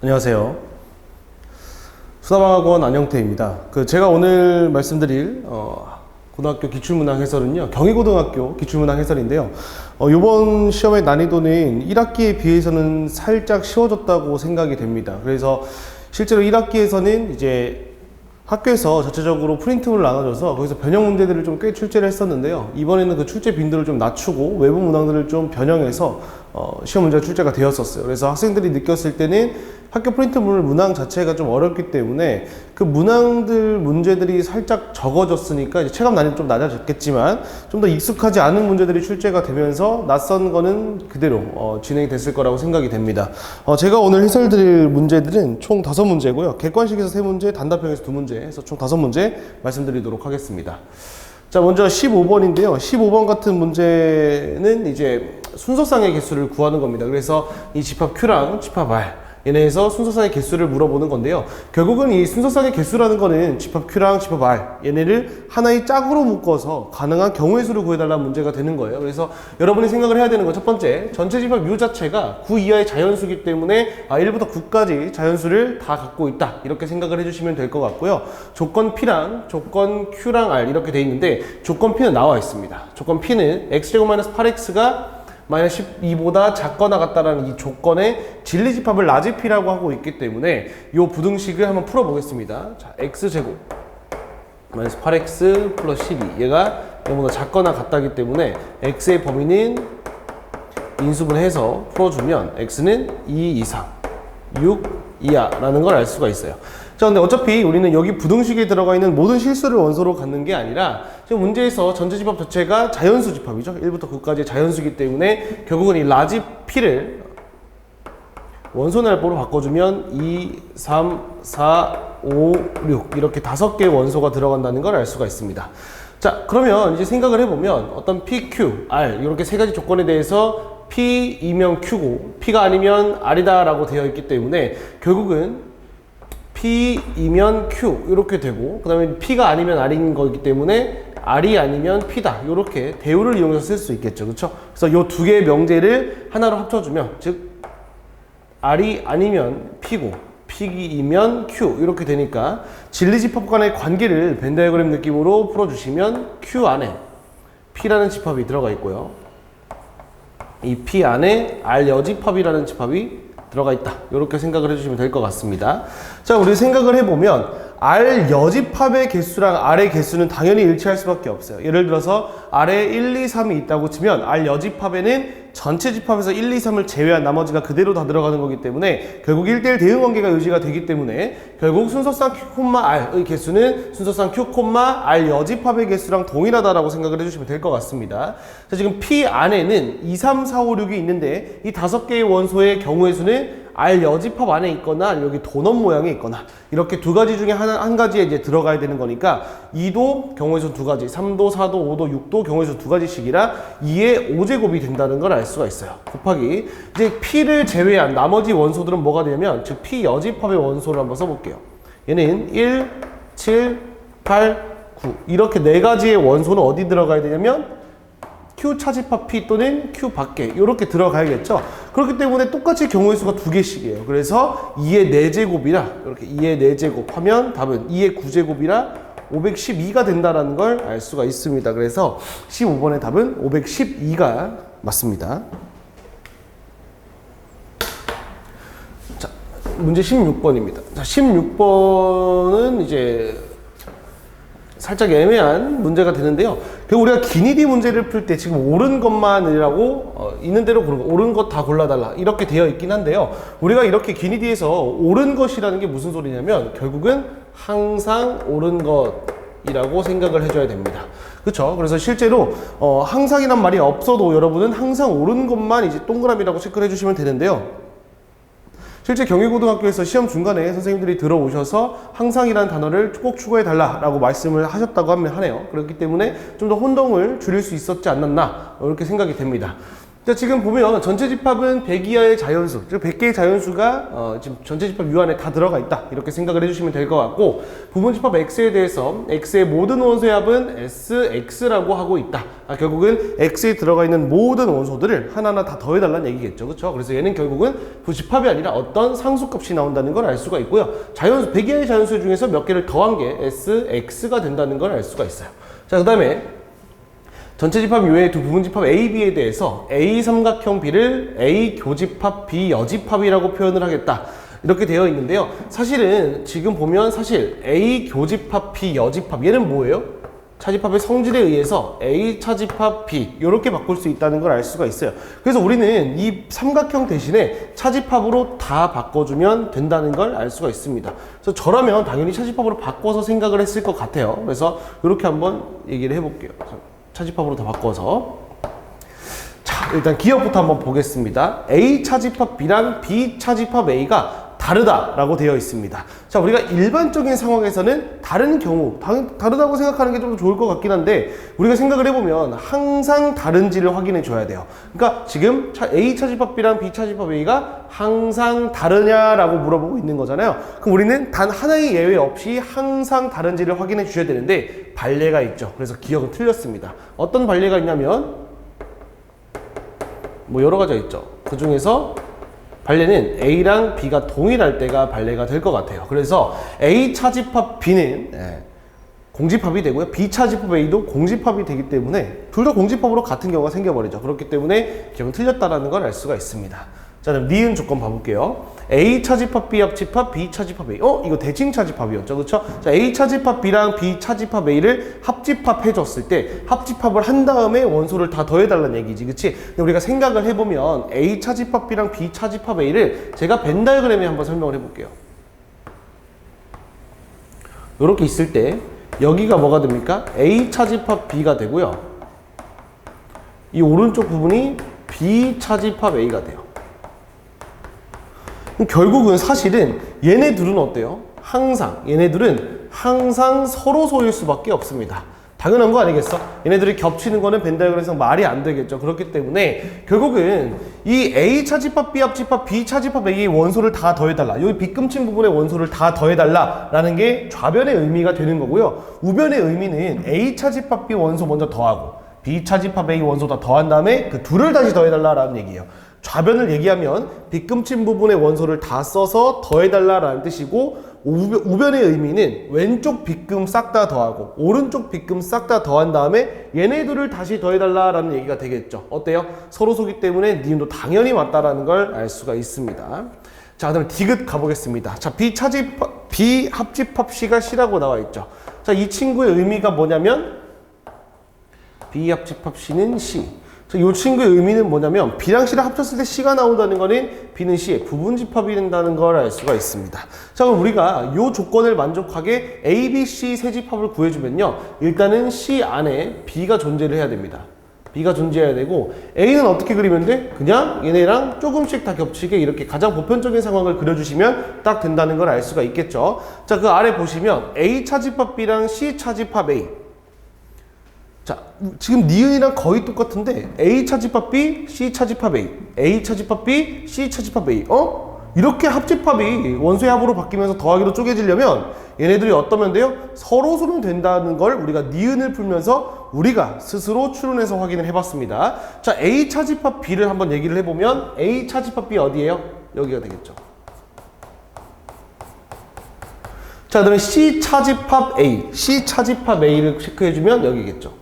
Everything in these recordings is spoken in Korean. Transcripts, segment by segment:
안녕하세요. 수다방학원 안영태입니다. 제가 오늘 말씀드릴 고등학교 기출문항 해설은요, 경희고등학교 기출문항 해설인데요. 이번 시험의 난이도는 1학기에 비해서는 살짝 쉬워졌다고 생각이 됩니다. 그래서 실제로 1학기에서는 이제 학교에서 자체적으로 프린트물을 나눠줘서 거기서 변형 문제들을 좀 꽤 출제를 했었는데요. 이번에는 그 출제 빈도를 좀 낮추고 외부 문항들을 좀 변형해서 시험 문제가 출제가 되었었어요. 그래서 학생들이 느꼈을 때는 학교 프린트물 문항 자체가 좀 어렵기 때문에 그 문항들 문제들이 살짝 적어졌으니까 이제 체감 난이도 좀 낮아졌겠지만 좀 더 익숙하지 않은 문제들이 출제가 되면서 낯선 거는 그대로 진행이 됐을 거라고 생각이 됩니다. 제가 오늘 해설드릴 문제들은 총 5문제고요. 객관식에서 3문제, 단답형에서 2문제 해서 총 5문제 말씀드리도록 하겠습니다. 자, 먼저 15번인데요. 15번 같은 문제는 이제 순서상의 개수를 구하는 겁니다. 그래서 이 집합 Q랑 집합 R 얘네에서 순서상의 개수를 물어보는 건데요. 결국은 이 순서상의 개수라는 거는 집합 Q랑 집합 R 얘네를 하나의 짝으로 묶어서 가능한 경우의 수를 구해달라는 문제가 되는 거예요. 그래서 여러분이 생각을 해야 되는 건 첫 번째, 전체 집합 U 자체가 9 이하의 자연수이기 때문에 1부터 9까지 자연수를 다 갖고 있다 이렇게 생각을 해주시면 될 것 같고요. 조건 P랑 조건 Q랑 R 이렇게 돼 있는데 조건 P는 나와 있습니다. 조건 P는 X제곱 마이너스 8X가 마이너스 12보다 작거나 같다라는 이 조건의 진리집합을 라지피라고 하고 있기 때문에 이 부등식을 한번 풀어보겠습니다. 자, x제곱 마이너스 8x 플러스 12 얘가 0보다 작거나 같다기 때문에 x의 범위는 인수분해해서 풀어주면 x는 2 이상 6 이하라는 걸 알 수가 있어요. 자, 근데 어차피 우리는 여기 부등식에 들어가 있는 모든 실수를 원소로 갖는 게 아니라 지금 문제에서 전체 집합 자체가 자연수 집합이죠. 1부터 9까지의 자연수이기 때문에 결국은 이 라지 P를 원소 날보로 바꿔주면 2, 3, 4, 5, 6 이렇게 5개의 원소가 들어간다는 걸 알 수가 있습니다. 자, 그러면 이제 생각을 해보면 어떤 P, Q, R 이렇게 세 가지 조건에 대해서 P이면 Q고 P가 아니면 R이다 라고 되어 있기 때문에 결국은 P이면 Q 이렇게 되고 그 다음에 P가 아니면 R인 거기 때문에 R이 아니면 P다 이렇게 대우를 이용해서 쓸 수 있겠죠. 그렇죠? 그래서 이 두 개의 명제를 하나로 합쳐주면 즉 R이 아니면 P고 P이면 Q 이렇게 되니까 진리집합 간의 관계를 벤 다이어그램 느낌으로 풀어주시면 Q 안에 P라는 집합이 들어가 있고요. 이 P 안에 R 여집합이라는 집합이 들어가 있다 이렇게 생각을 해주시면 될 것 같습니다. 자, 우리 생각을 해보면 R 여집합의 개수랑 R의 개수는 당연히 일치할 수밖에 없어요. 예를 들어서 R에 1, 2, 3이 있다고 치면 R 여집합에는 전체 집합에서 1, 2, 3을 제외한 나머지가 그대로 다 들어가는 거기 때문에 결국 1대1 대응 관계가 유지가 되기 때문에 결국 순서상 Q, R의 개수는 순서상 Q, R 여집합의 개수랑 동일하다라고 생각을 해주시면 될 것 같습니다. 자, 지금 P 안에는 2, 3, 4, 5, 6이 있는데 이 5개의 원소의 경우의 수는 R 여집합 안에 있거나 여기 도넛 모양에 있거나 이렇게 두 가지 중에 한 가지에 이제 들어가야 되는 거니까 2도 경우의 수 2가지, 3도, 4도, 5도, 6도 경우의 수 2가지씩이라 2의 5제곱이 된다는 걸 알 수가 있어요. 곱하기 이제 P를 제외한 나머지 원소들은 뭐가 되냐면 즉 P 여집합의 원소를 한번 써볼게요. 얘는 1, 7, 8, 9 이렇게 4가지의 원소는 어디 들어가야 되냐면 Q 차집합 P 또는 Q 밖에 이렇게 들어가야겠죠. 그렇기 때문에 똑같이 경우의 수가 2개씩이에요. 그래서 2의 4제곱이라 이렇게 2의 4제곱 하면 답은 2의 9제곱이라 512가 된다는 걸 알 수가 있습니다. 그래서 15번의 답은 512가 맞습니다. 자, 문제 16번입니다. 자, 16번은 이제 살짝 애매한 문제가 되는데요. 우리가 기니디 문제를 풀 때 지금 옳은 것만이라고 있는 대로 고른 거, 옳은 것 다 골라달라 이렇게 되어 있긴 한데요. 우리가 이렇게 기니디에서 옳은 것이라는 게 무슨 소리냐면 결국은 항상 옳은 것이라고 생각을 해줘야 됩니다. 그렇죠? 그래서 실제로 항상이란 말이 없어도 여러분은 항상 옳은 것만 이제 동그라미라고 체크를 해주시면 되는데요. 실제 경희고등학교에서 시험 중간에 선생님들이 들어오셔서 항상이라는 단어를 꼭 추가해달라고 말씀을 하셨다고 하네요. 그렇기 때문에 좀 더 혼동을 줄일 수 있었지 않았나 이렇게 생각이 됩니다. 자, 지금 보면 전체 집합은 100 이하의 자연수, 즉 100개의 자연수가 지금 전체 집합 U 안에 다 들어가 있다, 이렇게 생각을 해주시면 될 것 같고, 부분 집합 X에 대해서 X의 모든 원소의 합은 SX라고 하고 있다. 결국은 X에 들어가 있는 모든 원소들을 하나하나 다 더해달라는 얘기겠죠. 그렇죠? 그래서 얘는 결국은 부집합이 아니라 어떤 상수값이 나온다는 걸 알 수가 있고요. 자연수, 100 이하의 자연수 중에서 몇 개를 더한 게 SX가 된다는 걸 알 수가 있어요. 자, 그 다음에 전체 집합 U의 두 부분 집합 A, B에 대해서 A 삼각형 B를 A 교집합 B 여집합이라고 표현을 하겠다, 이렇게 되어 있는데요. 사실은 지금 보면 사실 A 교집합 B 여집합, 얘는 뭐예요? 차집합의 성질에 의해서 A 차집합 B 이렇게 바꿀 수 있다는 걸 알 수가 있어요. 그래서 우리는 이 삼각형 대신에 차집합으로 다 바꿔주면 된다는 걸 알 수가 있습니다. 그래서 저라면 당연히 차집합으로 바꿔서 생각을 했을 것 같아요. 그래서 이렇게 한번 얘기를 해볼게요. 차집합으로 다 바꿔서. 자, 일단 기억부터 한번 보겠습니다. A 차집합 B랑 B 차집합 A가 다르다라고 되어 있습니다. 자, 우리가 일반적인 상황에서는 다른 경우, 다르다고 생각하는 게 좀 좋을 것 같긴 한데, 우리가 생각을 해보면 항상 다른지를 확인해 줘야 돼요. 그러니까 지금 A 차집합 B랑 B 차집합 A가 항상 다르냐라고 물어보고 있는 거잖아요. 그럼 우리는 단 하나의 예외 없이 항상 다른지를 확인해 주셔야 되는데, 반례가 있죠. 그래서 기억은 틀렸습니다. 어떤 반례가 있냐면 뭐 여러 가지가 있죠. 그 중에서 반례는 A랑 B가 동일할 때가 반례가 될 것 같아요. 그래서 A 차집합 B는 공집합이 되고요. B 차집합 A도 공집합이 되기 때문에 둘 다 공집합으로 같은 경우가 생겨버리죠. 그렇기 때문에 기억은 틀렸다라는 걸 알 수가 있습니다. 자, 그럼 니은 조건 봐볼게요. A 차집합 B 합집합 B 차집합 A. 이거 대칭 차집합이었죠. 그렇죠? 자, A 차집합 B랑 B 차집합 A를 합집합 해줬을 때 합집합을 한 다음에 원소를 다 더해달라는 얘기지. 그치? 근데 우리가 생각을 해보면 A 차집합 B랑 B 차집합 A를 제가 벤 다이어그램에 한번 설명을 해볼게요. 이렇게 있을 때 여기가 뭐가 됩니까? A 차집합 B가 되고요. 이 오른쪽 부분이 B 차집합 A가 돼요. 결국은 사실은 얘네들은 어때요? 얘네들은 항상 서로 소일 수밖에 없습니다. 당연한 거 아니겠어? 얘네들이 겹치는 거는 벤 다이어그램에서 말이 안 되겠죠. 그렇기 때문에 결국은 이 A 차집합 B 합집합 B 차집합 A의 원소를 다 더해달라, 여기 빗금친 부분의 원소를 다 더해달라 라는 게 좌변의 의미가 되는 거고요. 우변의 의미는 A 차집합 B 원소 먼저 더하고 B 차집합 A 원소 다 더한 다음에 그 둘을 다시 더해달라 라는 얘기예요. 좌변을 얘기하면 빗금친 부분의 원소를 다 써서 더해달라라는 뜻이고, 우변의 의미는 왼쪽 빗금 싹 다 더하고 오른쪽 빗금 싹 다 더한 다음에 얘네들을 다시 더해달라라는 얘기가 되겠죠. 어때요? 서로 소기 때문에 니은도 당연히 맞다라는 걸 알 수가 있습니다. 자, 그다음에 디귿 가보겠습니다. 자, B 합집합 C가 C라고 나와 있죠. 자, 이 친구의 의미가 뭐냐면 B 합집합 C는 C. 이 친구의 의미는 뭐냐면 B랑 C를 합쳤을 때 C가 나온다는 거는 B는 C의 부분집합이 된다는 걸 알 수가 있습니다. 자, 그럼 우리가 이 조건을 만족하게 A, B, C 세 집합을 구해주면요, 일단은 C 안에 B가 존재를 해야 됩니다. B가 존재해야 되고, A는 어떻게 그리면 돼? 그냥 얘네랑 조금씩 다 겹치게 이렇게 가장 보편적인 상황을 그려주시면 딱 된다는 걸 알 수가 있겠죠. 자, 그 아래 보시면 A 차집합 B랑 C 차집합 A. 자, 지금 니은이랑 거의 똑같은데 A 차집합 B, C 차집합 A, A 차집합 B, C 차집합 A. 이렇게 합집합이 원소의 합으로 바뀌면서 더하기로 쪼개지려면 얘네들이 어떠면 돼요? 서로 소면 된다는 걸 우리가 니은을 풀면서 우리가 스스로 추론해서 확인을 해봤습니다. 자, A 차집합 B를 한번 얘기를 해보면 A 차집합 B 어디예요? 여기가 되겠죠. 자, 그다음에 C 차집합 A, C 차집합 A를 체크해주면 여기겠죠.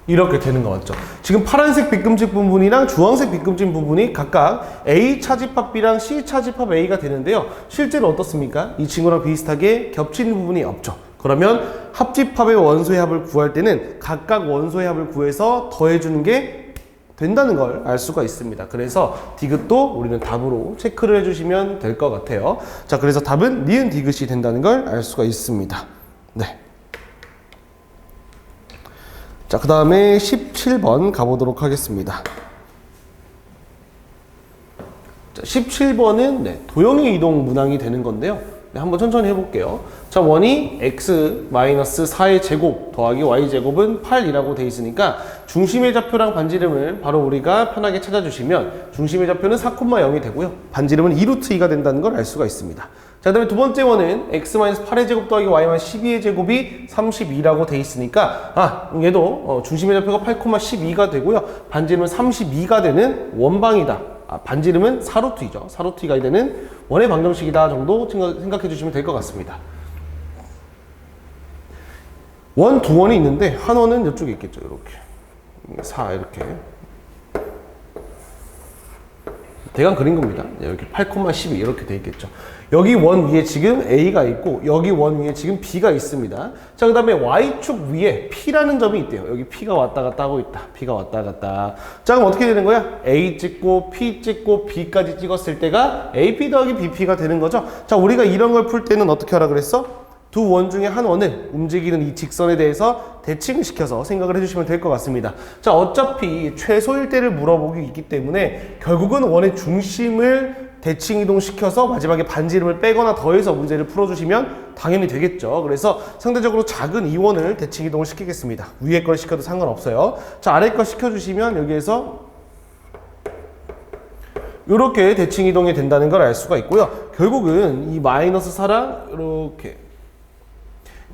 이렇게 되는 거 맞죠? 지금 파란색 빗금질 부분이랑 주황색 빗금질 부분이 각각 A 차집합 B랑 C 차집합 A가 되는데요. 실제로 어떻습니까? 이 친구랑 비슷하게 겹치는 부분이 없죠. 그러면 합집합의 원소의 합을 구할 때는 각각 원소의 합을 구해서 더해주는 게 된다는 걸 알 수가 있습니다. 그래서 디귿도 우리는 답으로 체크를 해주시면 될 것 같아요. 자, 그래서 답은 니은 디귿이 된다는 걸 알 수가 있습니다. 네. 자, 그 다음에 17번 가보도록 하겠습니다. 자, 17번은 도형의 이동 문항이 되는 건데요. 한번 천천히 해볼게요. 자, 원이 x 마이너스 4의 제곱 더하기 y 제곱은 8이라고 돼 있으니까 중심의 좌표랑 반지름을 바로 우리가 편하게 찾아주시면 중심의 좌표는 4,0이 되고요. 반지름은 2루트 2가 된다는 걸 알 수가 있습니다. 자, 그 다음에 두 번째 원은 x-8의 제곱 더하기 y-12의 제곱이 32라고 돼 있으니까 얘도 중심의 좌표가 8,12가 되고요. 반지름은 32가 되는 원방이다. 반지름은 4루트이죠. 4루트 2가 되는 원의 방정식이다 정도 생각해 주시면 될 것 같습니다. 원 두 원이 있는데 한 원은 이쪽에 있겠죠. 이렇게 4 이렇게 대강 그린 겁니다. 이렇게 8,12 이렇게 돼 있겠죠. 여기 원 위에 지금 A가 있고 여기 원 위에 지금 B가 있습니다. 자, 그 다음에 Y축 위에 P라는 점이 있대요. 여기 P가 왔다 갔다 하고 있다. P가 왔다 갔다. 자, 그럼 어떻게 되는 거야? A 찍고 P 찍고 B까지 찍었을 때가 AP 더하기 BP가 되는 거죠. 자, 우리가 이런 걸 풀 때는 어떻게 하라 그랬어? 두 원 중에 한 원을 움직이는 이 직선에 대해서 대칭을 시켜서 생각을 해주시면 될 것 같습니다. 자, 어차피 최소일 때를 물어보기 있기 때문에 결국은 원의 중심을 대칭 이동시켜서 마지막에 반지름을 빼거나 더해서 문제를 풀어주시면 당연히 되겠죠. 그래서 상대적으로 작은 이 원을 대칭 이동을 시키겠습니다. 위에 걸 시켜도 상관없어요. 자, 아래 걸 시켜주시면 여기에서 이렇게 대칭 이동이 된다는 걸 알 수가 있고요. 결국은 이 마이너스 4랑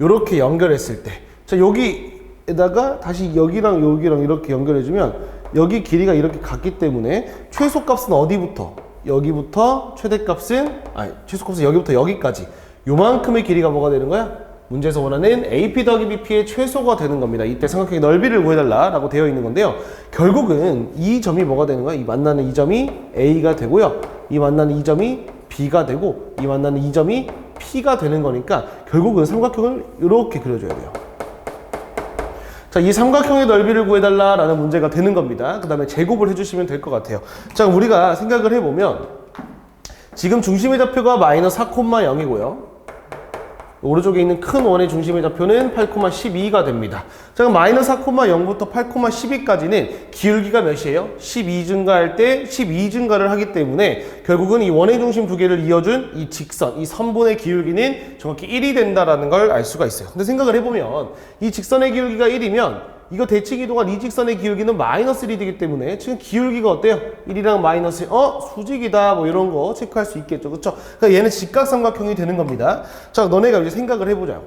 이렇게 연결했을 때, 자, 여기에다가 다시 여기랑 여기랑 이렇게 연결해주면 여기 길이가 이렇게 같기 때문에 최소값은 어디부터? 여기부터 최소값은 여기부터 여기까지 요만큼의 길이가 뭐가 되는 거야? 문제에서 원하는 AP 더하기 BP의 최소가 되는 겁니다. 이때 삼각형의 넓이를 구해달라 라고 되어 있는 건데요. 결국은 이 점이 뭐가 되는 거야? 이 만나는 이 점이 A가 되고요. 이 만나는 이 점이 B가 되고 이 만나는 이 점이 P가 되는 거니까 결국은 삼각형을 이렇게 그려줘야 돼요. 자, 이 삼각형의 넓이를 구해달라라는 문제가 되는 겁니다. 그 다음에 제곱을 해주시면 될 것 같아요. 자, 우리가 생각을 해보면 지금 중심의 좌표가 마이너스 4,0이고요. 오른쪽에 있는 큰 원의 중심의 좌표는 8,12가 됩니다. 자, 그럼 마이너스 4,0부터 8,12까지는 기울기가 몇이에요? 12 증가할 때 12 증가를 하기 때문에 결국은 이 원의 중심 두 개를 이어준 이 직선, 이 선분의 기울기는 정확히 1이 된다라는 걸 알 수가 있어요. 근데 생각을 해보면 이 직선의 기울기가 1이면 이거 대칭 이동한 이 직선의 기울기는 마이너스 1이 되기 때문에 지금 기울기가 어때요? 1이랑 마이너스 수직이다 뭐 이런 거 체크할 수 있겠죠. 그쵸? 그러니까 얘는 직각삼각형이 되는 겁니다. 자, 너네가 이제 생각을 해보자.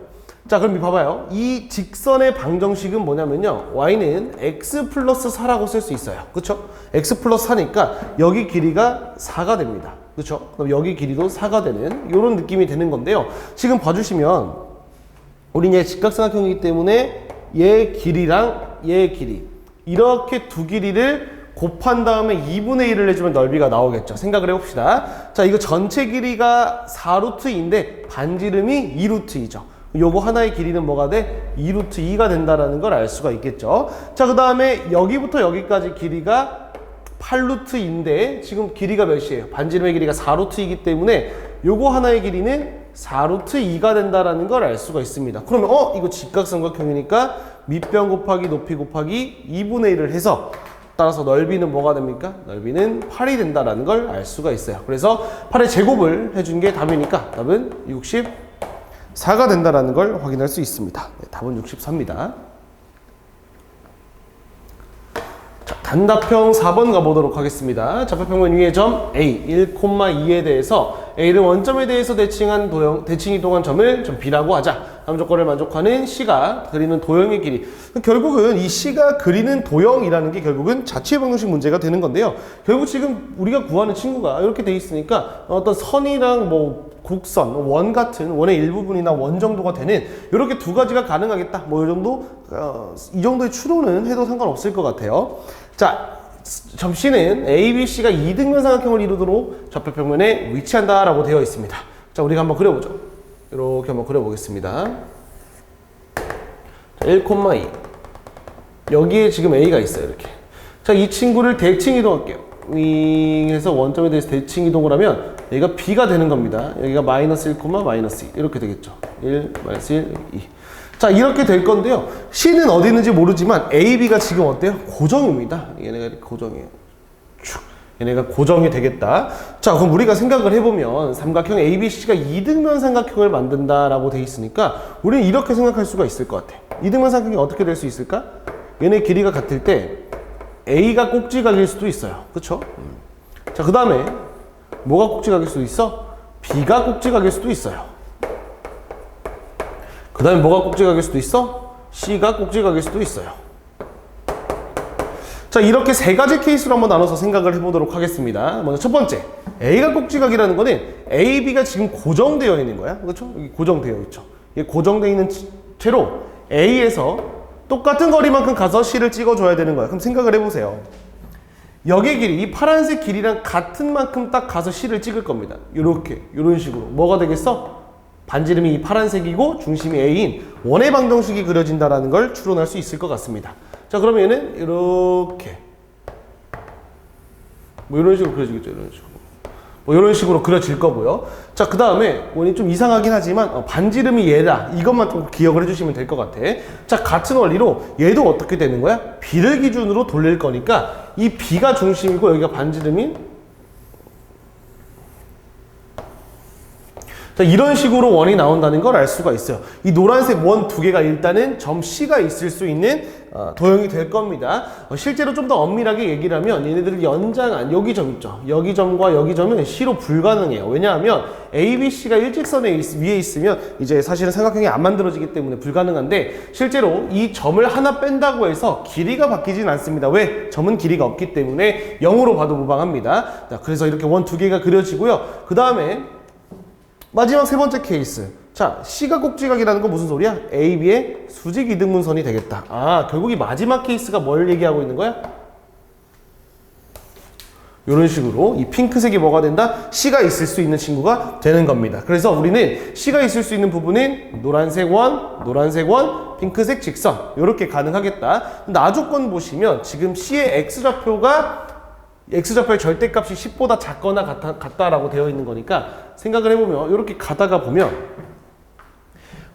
자, 그럼 봐봐요. 이 직선의 방정식은 뭐냐면요. y는 x 플러스 4라고 쓸 수 있어요. 그쵸? x 플러스 4니까 여기 길이가 4가 됩니다. 그쵸? 그럼 여기 길이도 4가 되는 이런 느낌이 되는 건데요. 지금 봐주시면 우린 얘 직각삼각형이기 때문에 얘 길이랑 얘 길이 이렇게 두 길이를 곱한 다음에 2분의 1을 해주면 넓이가 나오겠죠. 생각을 해봅시다. 자, 이거 전체 길이가 4루트인데 반지름이 2루트이죠. 요거 하나의 길이는 뭐가 돼? 2루트 2가 된다는 걸 알 수가 있겠죠. 자, 그 다음에 여기부터 여기까지 길이가 8루트인데 지금 길이가 몇이에요? 반지름의 길이가 4루트이기 때문에 요거 하나의 길이는 4루트 2가 된다는 걸 알 수가 있습니다. 그러면 이거 직각삼각형이니까 밑변 곱하기 높이 곱하기 2분의 1을 해서 따라서 넓이는 뭐가 됩니까? 넓이는 8이 된다는 걸 알 수가 있어요. 그래서 8의 제곱을 해준 게 답이니까 답은 64가 된다는 걸 확인할 수 있습니다. 네, 답은 64입니다. 단답형 4번 가보도록 하겠습니다. 좌표평면 위의 점 A 1,2에 대해서 A를 원점에 대해서 대칭 이동한 점을 좀 B라고 하자. 다음 조건을 만족하는 C가 그리는 도형의 길이. 결국은 이 C가 그리는 도형이라는 게 결국은 자취의 방정식 문제가 되는 건데요. 결국 지금 우리가 구하는 친구가 이렇게 돼 있으니까 어떤 선이랑 뭐 곡선, 원 같은 원의 일부분이나 원 정도가 되는 이렇게 두 가지가 가능하겠다. 뭐 이 정도 이 정도의 추론은 해도 상관없을 것 같아요. 자, 점 C는 A, B, C가 이등변 삼각형을 이루도록 좌표평면에 위치한다라고 되어 있습니다. 자, 우리가 한번 그려보죠. 이렇게 한번 그려보겠습니다. 1,2 여기에 지금 A가 있어요. 이렇게. 자, 이 친구를 대칭 이동할게요. 윙해서 원점에 대해서 대칭 이동을 하면 여기가 B가 되는 겁니다. 여기가 마이너스 1, 마이너스 2 이렇게 되겠죠. 1, 마이너스 1, 2. 자, 이렇게 될 건데요. C는 어디 있는지 모르지만 A, B가 지금 어때요? 고정입니다. 얘네가 이렇게 고정이에요. 쭉 얘네가 고정이 되겠다. 자, 그럼 우리가 생각을 해보면 삼각형 ABC가 이등변 삼각형을 만든다라고 돼 있으니까 우리는 이렇게 생각할 수가 있을 것 같아. 이등변 삼각형이 어떻게 될 수 있을까? 얘네 길이가 같을 때 A가 꼭지각일 수도 있어요. 그쵸? 자, 그 다음에 뭐가 꼭지각일 수도 있어? B가 꼭지각일 수도 있어요. 그 다음에 뭐가 꼭지각일 수도 있어? C가 꼭지각일 수도 있어요. 자, 이렇게 세 가지 케이스로 한번 나눠서 생각을 해보도록 하겠습니다. 먼저 첫 번째, A가 꼭지각이라는 거는 A, B가 지금 고정되어 있는 거야. 그렇죠? 여기 고정되어 있죠. 이게 고정되어 있는 채로 A에서 똑같은 거리만큼 가서 C를 찍어줘야 되는 거야. 그럼 생각을 해보세요. 여기 길이, 이 파란색 길이랑 같은 만큼 딱 가서 C를 찍을 겁니다. 요렇게, 요런 식으로. 뭐가 되겠어? 반지름이 이 파란색이고 중심이 A인 원의 방정식이 그려진다는 걸 추론할 수 있을 것 같습니다. 자, 그러면 얘는 이렇게 뭐 이런 식으로 그려지겠죠. 이런 식으로 뭐 이런 식으로 그려질 거고요. 자, 그 다음에 원이 좀 이상하긴 하지만 반지름이 얘다, 이것만 좀 기억을 해주시면 될 것 같아. 자, 같은 원리로 얘도 어떻게 되는 거야? B를 기준으로 돌릴 거니까 이 B가 중심이고 여기가 반지름이, 자, 이런 식으로 원이 나온다는 걸 알 수가 있어요. 이 노란색 원 두 개가 일단은 점 C가 있을 수 있는 도형이 될 겁니다. 실제로 좀 더 엄밀하게 얘기를 하면 얘네들 연장한 여기 점 있죠. 여기 점과 여기 점은 C로 불가능해요. 왜냐하면 A, B, C가 일직선에 위에 있으면 이제 사실은 삼각형이 안 만들어지기 때문에 불가능한데, 실제로 이 점을 하나 뺀다고 해서 길이가 바뀌진 않습니다. 왜? 점은 길이가 없기 때문에 0으로 봐도 무방합니다. 자, 그래서 이렇게 원 두 개가 그려지고요. 그 다음에 마지막 세 번째 케이스. 자, C가 꼭지각이라는 건 무슨 소리야? A, B의 수직 이등분선이 되겠다. 아, 결국 이 마지막 케이스가 뭘 얘기하고 있는 거야? 이런 식으로 이 핑크색이 뭐가 된다? C가 있을 수 있는 친구가 되는 겁니다. 그래서 우리는 C가 있을 수 있는 부분은 노란색 원, 핑크색 직선, 이렇게 가능하겠다. 나조건 보시면 지금 C의 X좌표의 절대값이 10보다 작거나 같다라고 되어 있는 거니까 생각을 해보면 이렇게 가다가 보면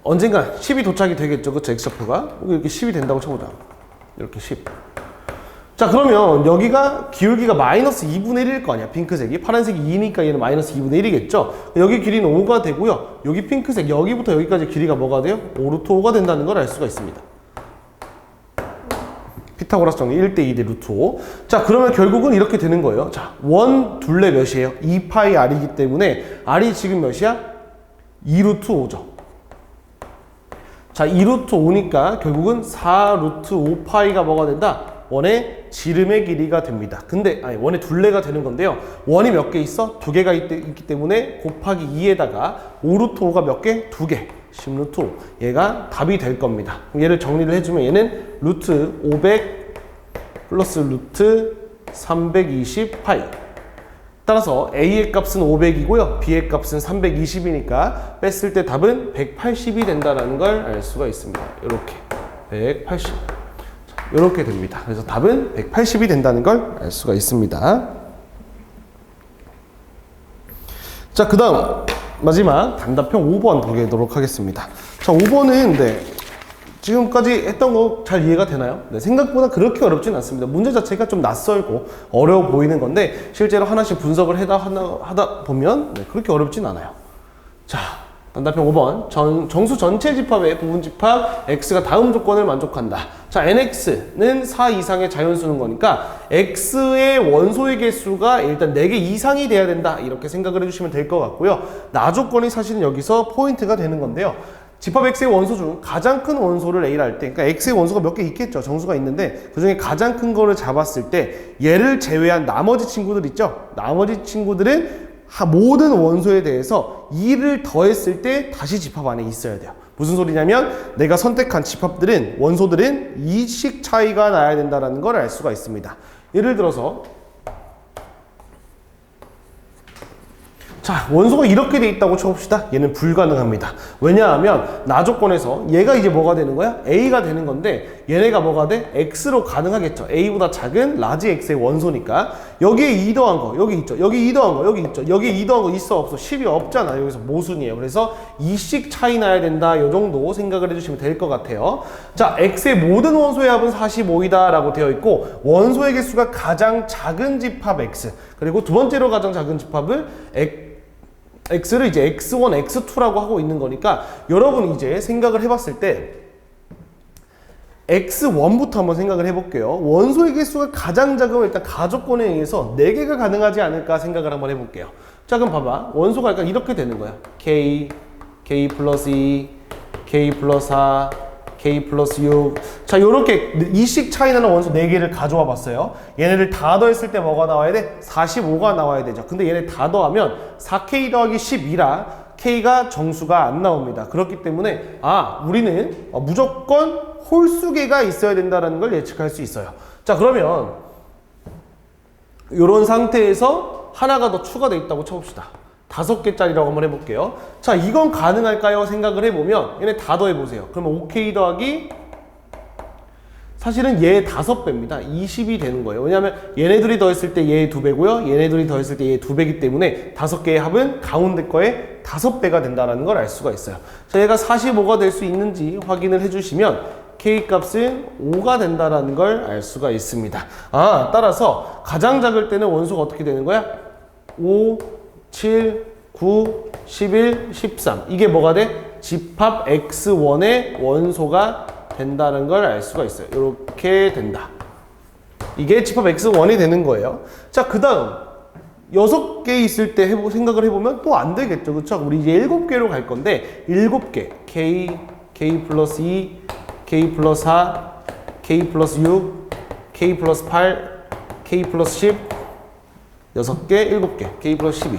언젠가 10이 도착이 되겠죠. 그쵸? X좌표가 이렇게 10이 된다고 쳐보자. 이렇게 10. 자, 그러면 여기가 기울기가 마이너스 2분의 1일 거 아니야. 핑크색이. 파란색이 2니까 얘는 마이너스 2분의 1이겠죠. 여기 길이는 5가 되고요. 여기 핑크색 여기부터 여기까지 길이가 뭐가 돼요? 5루트 5가 된다는 걸 알 수가 있습니다. 피타고라스 정리 1대 2대 루트 5. 자, 그러면 결국은 이렇게 되는 거예요. 자, 원 둘레 몇이에요? 2파이 R이기 때문에 R이 지금 몇이야? 2루트 5죠. 자, 2루트 5니까 결국은 4루트 5파이가 뭐가 된다? 원의 지름의 길이가 됩니다. 근데 원의 둘레가 되는 건데요. 원이 몇 개 있어? 두 개가 있기 때문에 곱하기 2에다가 5루트 5가 몇 개? 두 개. 10루트 5. 얘가 답이 될 겁니다. 얘를 정리를 해주면 얘는 루트 500 플러스 루트 320 파이. 따라서 A의 값은 500이고요. B의 값은 320이니까 뺐을 때 답은 180이 된다는 걸 알 수가 있습니다. 이렇게 180. 이렇게 됩니다. 그래서 답은 180이 된다는 걸 알 수가 있습니다. 자, 그 다음 마지막 단답형 5번 보도록 하겠습니다. 자, 5번은 지금까지 했던 거 잘 이해가 되나요? 네, 생각보다 그렇게 어렵진 않습니다. 문제 자체가 좀 낯설고 어려워 보이는 건데 실제로 하나씩 분석을 하다 보면 그렇게 어렵진 않아요. 자, 단답형 5번. 정수 전체 집합의 부분 집합 x가 다음 조건을 만족한다. 자, nx는 4 이상의 자연수는 거니까 x의 원소의 개수가 일단 4개 이상이 돼야 된다. 이렇게 생각을 해주시면 될 것 같고요. 나 조건이 사실은 여기서 포인트가 되는 건데요. 집합 x의 원소 중 가장 큰 원소를 A라 할 때, 그러니까 x의 원소가 몇 개 있겠죠. 정수가 있는데 그 중에 가장 큰 거를 잡았을 때 얘를 제외한 나머지 친구들 있죠. 나머지 친구들은 모든 원소에 대해서 2를 더했을 때 다시 집합 안에 있어야 돼요. 무슨 소리냐면 내가 선택한 집합들은 원소들은 2씩 차이가 나야 된다는 걸 알 수가 있습니다. 예를 들어서 자, 원소가 이렇게 돼 있다고 쳐봅시다. 얘는 불가능합니다. 왜냐하면 나조건에서 얘가 이제 뭐가 되는 거야? A가 되는 건데 얘네가 뭐가 돼? X로 가능하겠죠. A보다 작은 라지 X의 원소니까 여기에 2 더한 거 여기 있죠. 여기 2 더한 거 여기 있죠. 여기 2 더한 거 있어 없어? 10이 없잖아. 여기서 모순이에요. 그래서 2씩 차이 나야 된다. 요 정도 생각을 해주시면 될 것 같아요. 자, X의 모든 원소의 합은 45이다 라고 되어 있고 원소의 개수가 가장 작은 집합 X 그리고 두 번째로 가장 작은 집합을 X를 이제 X1, X2라고 하고 있는 거니까 여러분이 이제 생각을 해봤을 때 X1부터 한번 생각을 해볼게요. 원소의 개수가 가장 작으면 일단 가조건에 의해서 4개가 가능하지 않을까 생각을 한번 해볼게요. 자, 그럼 봐봐. 원소가 약간 이렇게 되는 거야. K, K 플러스 2, K 플러스 4, K 플러스 6. 자, 요렇게 2씩 차이 나는 원소 4개를 가져와 봤어요. 얘네를 다 더했을 때 뭐가 나와야 돼? 45가 나와야 되죠. 근데 얘네 다 더하면 4K 더하기 12라 K가 정수가 안 나옵니다. 그렇기 때문에 우리는 무조건 홀수계가 있어야 된다는 걸 예측할 수 있어요. 자, 그러면 이런 상태에서 하나가 더 추가되어 있다고 쳐봅시다. 5개짜리라고 한번 해볼게요. 자, 이건 가능할까요? 생각을 해보면 얘네 다 더해보세요. 그러면 5K 더하기 사실은 얘 5배입니다. 20이 되는 거예요. 왜냐하면 얘네들이 더했을 때 얘 2배고요. 얘네들이 더했을 때 얘 2배이기 때문에 5개의 합은 가운데 거에 5배가 된다는 걸 알 수가 있어요. 자, 얘가 45가 될 수 있는지 확인을 해주시면 K 값은 5가 된다는 걸 알 수가 있습니다. 따라서 가장 작을 때는 원소가 어떻게 되는 거야? 5, 7, 9, 11, 13. 이게 뭐가 돼? 집합 X1의 원소가 된다는 걸 알 수가 있어요. 이렇게 된다. 이게 집합 X1이 되는 거예요. 자, 그 다음 6개 있을 때 생각을 해보면 또 안 되겠죠. 그렇죠? 우리 이제 7개로 갈 건데 7개 K, K 플러스 2, K 플러스 4, K 플러스 6, K 플러스 8, K 플러스 10 6개, 7개 K 플러스 12.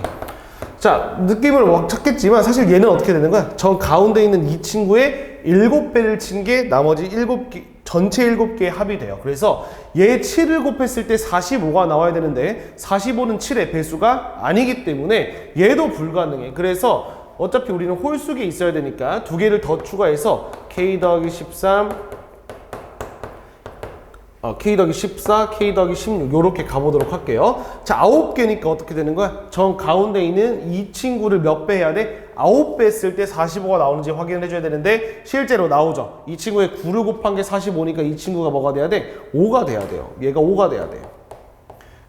자, 느낌을 막 찾겠지만 사실 얘는 어떻게 되는 거야? 저 가운데 있는 이 친구의 7배를 친 게 나머지 7개, 전체 7개의 합이 돼요. 그래서 얘 7을 곱했을 때 45가 나와야 되는데 45는 7의 배수가 아니기 때문에 얘도 불가능해. 그래서 어차피 우리는 홀수계 있어야 되니까 2개를 더 추가해서 K 더하기 13, K 더하기 14, K 더하기 16 요렇게 가보도록 할게요. 자, 9개니까 어떻게 되는 거야? 정 가운데 있는 이 친구를 몇 배 해야 돼? 9배 했을 때 45가 나오는지 확인을 해줘야 되는데 실제로 나오죠. 이 친구의 9를 곱한 게 45니까 이 친구가 뭐가 돼야 돼? 5가 돼야 돼요. 얘가 5가 돼야 돼요.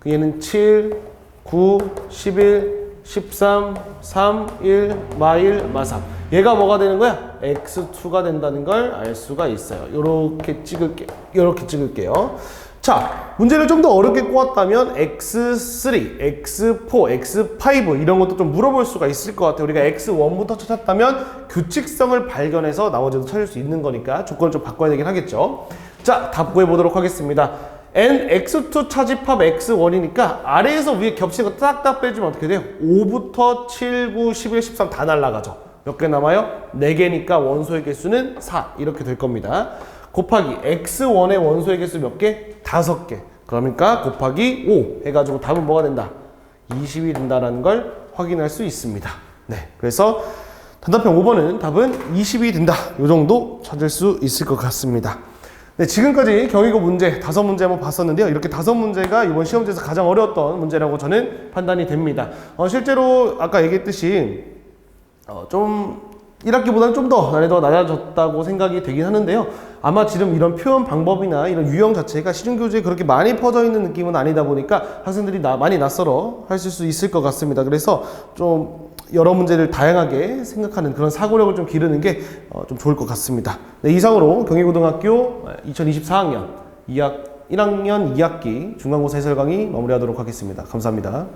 얘는 7, 9, 11, 13, 3, 1, 마1, 마3. 얘가 뭐가 되는 거야? X2가 된다는 걸 알 수가 있어요. 요렇게 찍을게요. 자, 문제를 좀 더 어렵게 꼬았다면 X3, X4, X5 이런 것도 좀 물어볼 수가 있을 것 같아요. 우리가 X1부터 찾았다면 규칙성을 발견해서 나머지도 찾을 수 있는 거니까 조건을 좀 바꿔야 되긴 하겠죠. 자, 답 구해보도록 하겠습니다. N, X2 차집합 X1이니까 아래에서 위에 겹치는 거 딱딱 빼주면 어떻게 돼요? 5부터 7, 9, 11, 13 다 날라가죠. 몇 개 남아요? 4개니까 원소의 개수는 4 이렇게 될 겁니다. 곱하기 X1의 원소의 개수 몇 개? 5개. 그러니까 곱하기 5 해가지고 답은 뭐가 된다? 20이 된다는 걸 확인할 수 있습니다. 네, 그래서 단답형 5번은 답은 20이 된다. 이 정도 찾을 수 있을 것 같습니다. 네, 지금까지 경희고 문제 5문제 한번 봤었는데요. 이렇게 5문제가 이번 시험지에서 가장 어려웠던 문제라고 저는 판단이 됩니다. 실제로 아까 얘기했듯이 좀 1학기보다는 좀 더 난이도가 낮아졌다고 생각이 되긴 하는데요. 아마 지금 이런 표현 방법이나 이런 유형 자체가 시중교재에 그렇게 많이 퍼져 있는 느낌은 아니다 보니까 학생들이 많이 낯설어 하실 수 있을 것 같습니다. 그래서 좀 여러 문제를 다양하게 생각하는 그런 사고력을 좀 기르는 게 좀 좋을 것 같습니다. 네, 이상으로 경희고등학교 2024학년 1학년 2학기 중간고사 해설 강의 마무리하도록 하겠습니다. 감사합니다.